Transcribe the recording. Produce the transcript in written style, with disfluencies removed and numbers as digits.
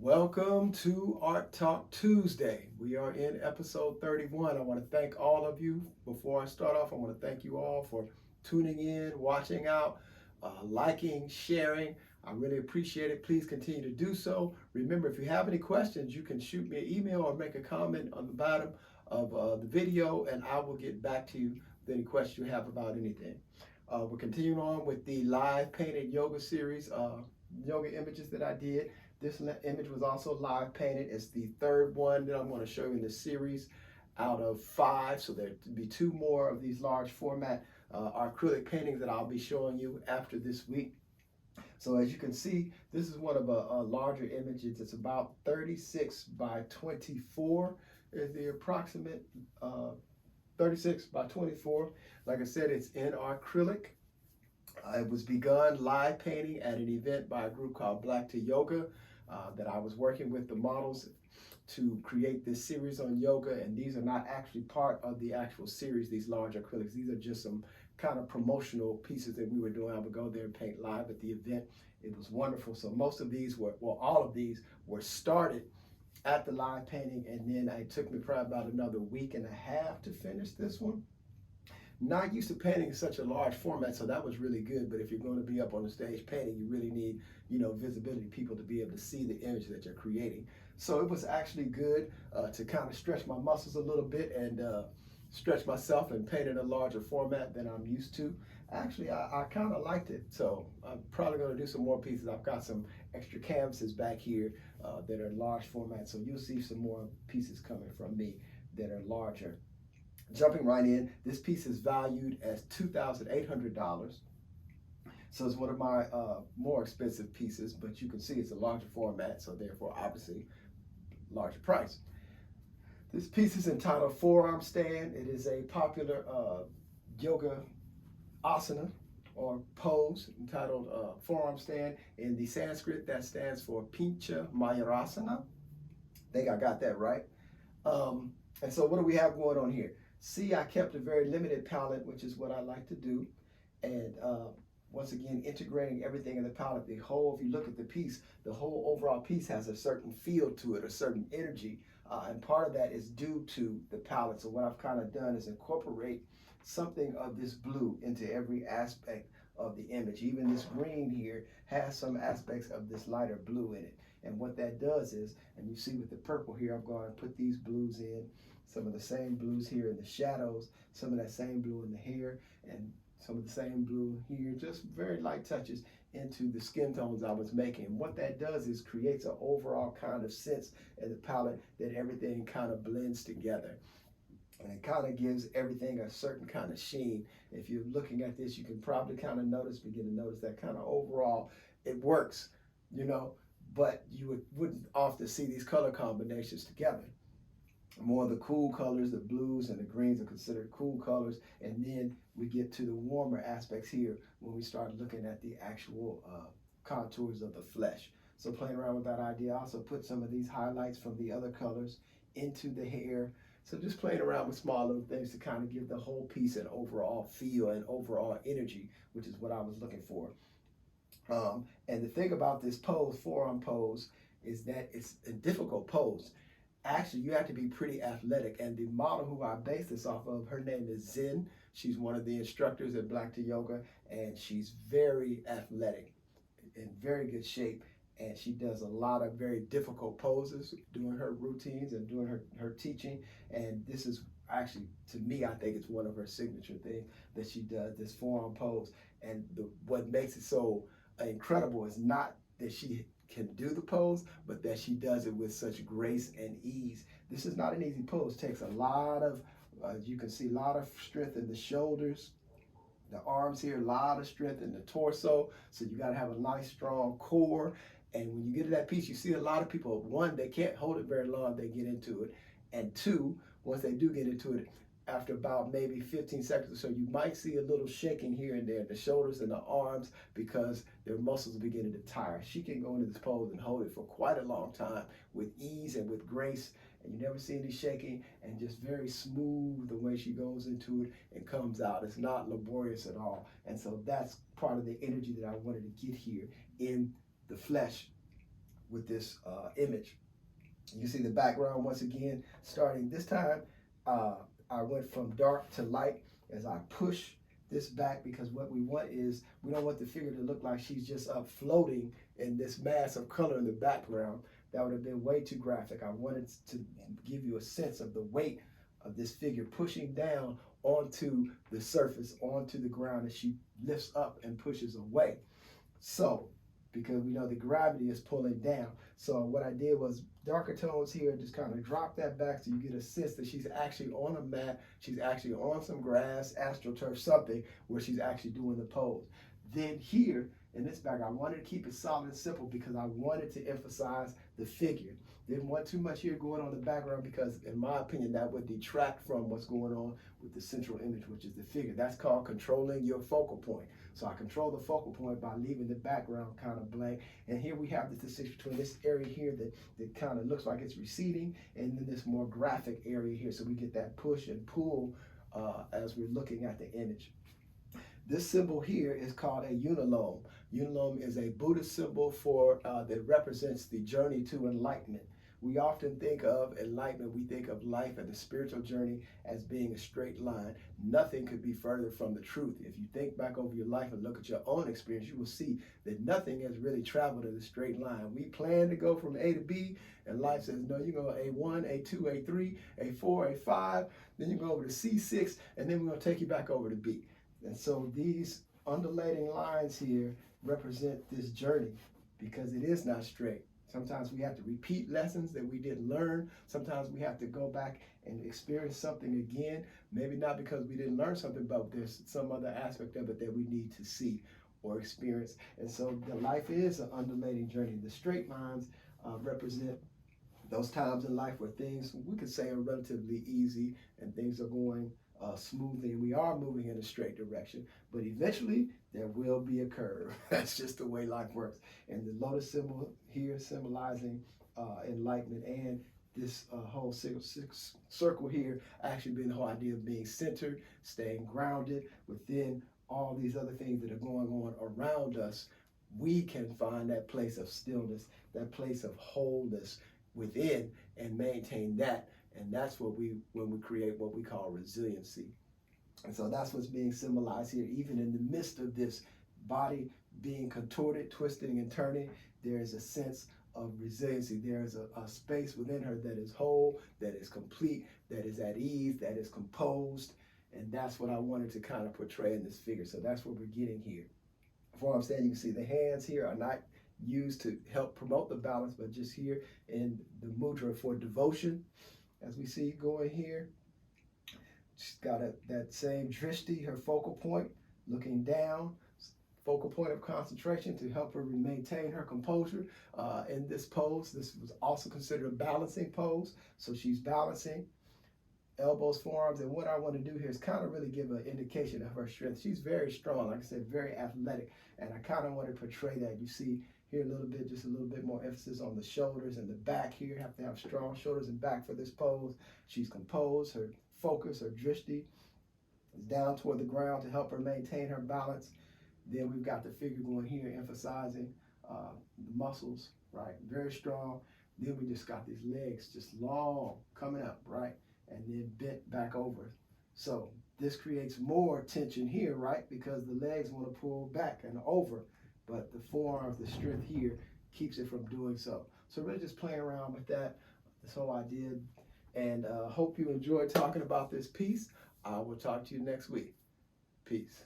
Welcome to Art Talk Tuesday. We are in episode 31. I want to thank all of you. Before I start off, I want to thank you all for tuning in, watching out, liking, sharing. I really appreciate it. Please continue to do so. Remember, if you have any questions, you can shoot me an email or make a comment on the bottom of the video, and I will get back to you with any questions you have about anything. We're continuing on with the live painted yoga series, yoga images that I did. This image was also live painted. It's the third one that I'm going to show you in the series out of 5. So there'll be 2 more of these large format acrylic paintings that I'll be showing you after this week. So as you can see, this is one of a larger images. It's about 36 by 24 is the approximate 36 by 24. Like I said, it's in acrylic. It was begun live painting at an event by a group called Black to Yoga that I was working with the models to create this series on yoga. And these are not actually part of the actual series, these large acrylics. These are just some kind of promotional pieces that we were doing. I would go there and paint live at the event. It was wonderful. So most of these were, well, all of these were started at the live painting, and then it took me probably about another week and a half to finish this one. Not used to painting in such a large format, so that was really good. But if you're going to be up on the stage painting, you really need, visibility, people to be able to see the image that you're creating. So it was actually good to kind of stretch my muscles a little bit and stretch myself and paint in a larger format than I'm used to. Actually, I kind of liked it. So I'm probably going to do some more pieces. I've got some extra canvases back here that are large format. So you'll see some more pieces coming from me that are larger. Jumping right in, this piece is valued as $2,800. So it's one of my more expensive pieces, but you can see it's a larger format, so therefore obviously larger price. This piece is entitled Forearm Stand. It is a popular yoga asana or pose entitled Forearm Stand. In the Sanskrit, that stands for Pincha Mayurasana. I think I got that right. And so what do we have going on here? See, I kept a very limited palette, which is what I like to do. And once again, integrating everything in the palette, if you look at the piece, the whole overall piece has a certain feel to it, a certain energy. And part of that is due to the palette. So what I've kind of done is incorporate something of this blue into every aspect of the image. Even this green here has some aspects of this lighter blue in it. And what that does is, and you see with the purple here, I'm going to put these blues in, some of the same blues here in the shadows, some of that same blue in the hair, and some of the same blue here, just very light touches into the skin tones I was making. And what that does is creates an overall kind of sense in the palette that everything kind of blends together. And it kind of gives everything a certain kind of sheen. If you're looking at this, you can probably kind of begin to notice that kind of overall, it works, but you wouldn't often see these color combinations together. More of the cool colors, the blues and the greens are considered cool colors. And then we get to the warmer aspects here when we start looking at the actual contours of the flesh. So playing around with that idea, I also put some of these highlights from the other colors into the hair. So just playing around with small little things to kind of give the whole piece an overall feel and overall energy, which is what I was looking for. And the thing about this pose, forearm pose, is that it's a difficult pose. Actually, you have to be pretty athletic. And the model who I based this off of, her name is Zen. She's one of the instructors at Black to Yoga, and she's very athletic, in very good shape. And she does a lot of very difficult poses doing her routines and doing her teaching. And this is actually, to me, I think it's one of her signature things that she does, this forearm pose. And what makes it so incredible is not that she can do the pose, but that she does it with such grace and ease. This is not an easy pose. It takes a lot of, you can see a lot of strength in the shoulders, the arms here, a lot of strength in the torso. So you got to have a nice strong core. And when you get to that piece, you see a lot of people, one, they can't hold it very long, they get into it. And two, once they do get into it, after about maybe 15 seconds or so, you might see a little shaking here and there, the shoulders and the arms, because their muscles are beginning to tire. She can go into this pose and hold it for quite a long time with ease and with grace, and you never see any shaking, and just very smooth the way she goes into it and comes out. It's not laborious at all. And so that's part of the energy that I wanted to get here in the flesh with this image. You see the background once again, starting this time, I went from dark to light as I push this back, because what we want is, we don't want the figure to look like she's just up floating in this mass of color in the background. That would have been way too graphic. I wanted to give you a sense of the weight of this figure pushing down onto the surface, onto the ground, as she lifts up and pushes away. So, because we know the gravity is pulling down. So what I did was darker tones here, just kind of drop that back so you get a sense that she's actually on a mat, she's actually on some grass, astroturf, something where she's actually doing the pose. Then here, in this back, I wanted to keep it solid and simple because I wanted to emphasize the figure. Didn't want too much here going on in the background, because in my opinion, that would detract from what's going on with the central image, which is the figure. That's called controlling your focal point. So I control the focal point by leaving the background kind of blank. And here we have the distinction between this area here that kind of looks like it's receding, and then this more graphic area here. So we get that push and pull as we're looking at the image. This symbol here is called a unilome. Unilome is a Buddhist symbol that represents the journey to enlightenment. We often think of enlightenment, we think of life and the spiritual journey as being a straight line. Nothing could be further from the truth. If you think back over your life and look at your own experience, you will see that nothing has really traveled in a straight line. We plan to go from A to B, and life says, no, you go A1, A2, A3, A4, A5, then you go over to C6, and then we're going to take you back over to B. And so these undulating lines here represent this journey, because it is not straight. Sometimes we have to repeat lessons that we didn't learn. Sometimes we have to go back and experience something again. Maybe not because we didn't learn something, but there's some other aspect of it that we need to see or experience. And so the life is an undulating journey. The straight lines represent those times in life where things, we could say, are relatively easy and things are going smoothly, and we are moving in a straight direction, but eventually there will be a curve. That's just the way life works. And the lotus symbol here symbolizing enlightenment, and this whole circle here actually being the whole idea of being centered, staying grounded within all these other things that are going on around us. We can find that place of stillness, that place of wholeness within, and maintain that. And that's what when we create what we call resiliency. And so that's what's being symbolized here. Even in the midst of this body being contorted, twisting and turning, there is a sense of resiliency. There is a space within her that is whole, that is complete, that is at ease, that is composed. And that's what I wanted to kind of portray in this figure. So that's what we're getting here. For I'm saying, you can see the hands here are not used to help promote the balance, but just here in the mudra for devotion. As we see going here, she's got that same drishti, her focal point, looking down, focal point of concentration to help her maintain her composure in this pose. This was also considered a balancing pose. So she's balancing, elbows, forearms, and what I want to do here is kind of really give an indication of her strength. She's very strong, like I said, very athletic, and I kind of want to portray that. You see here a little bit, just a little bit more emphasis on the shoulders and the back here. Have to have strong shoulders and back for this pose. She's composed, her focus, her drishti is down toward the ground to help her maintain her balance. Then we've got the figure going here, emphasizing the muscles, right? Very strong. Then we just got these legs just long, coming up, right? And then bent back over. So this creates more tension here, right? Because the legs want to pull back and over, but the forearms, the strength here keeps it from doing so. So really just playing around with that, this whole idea, and hope you enjoyed talking about this piece. I will talk to you next week. Peace.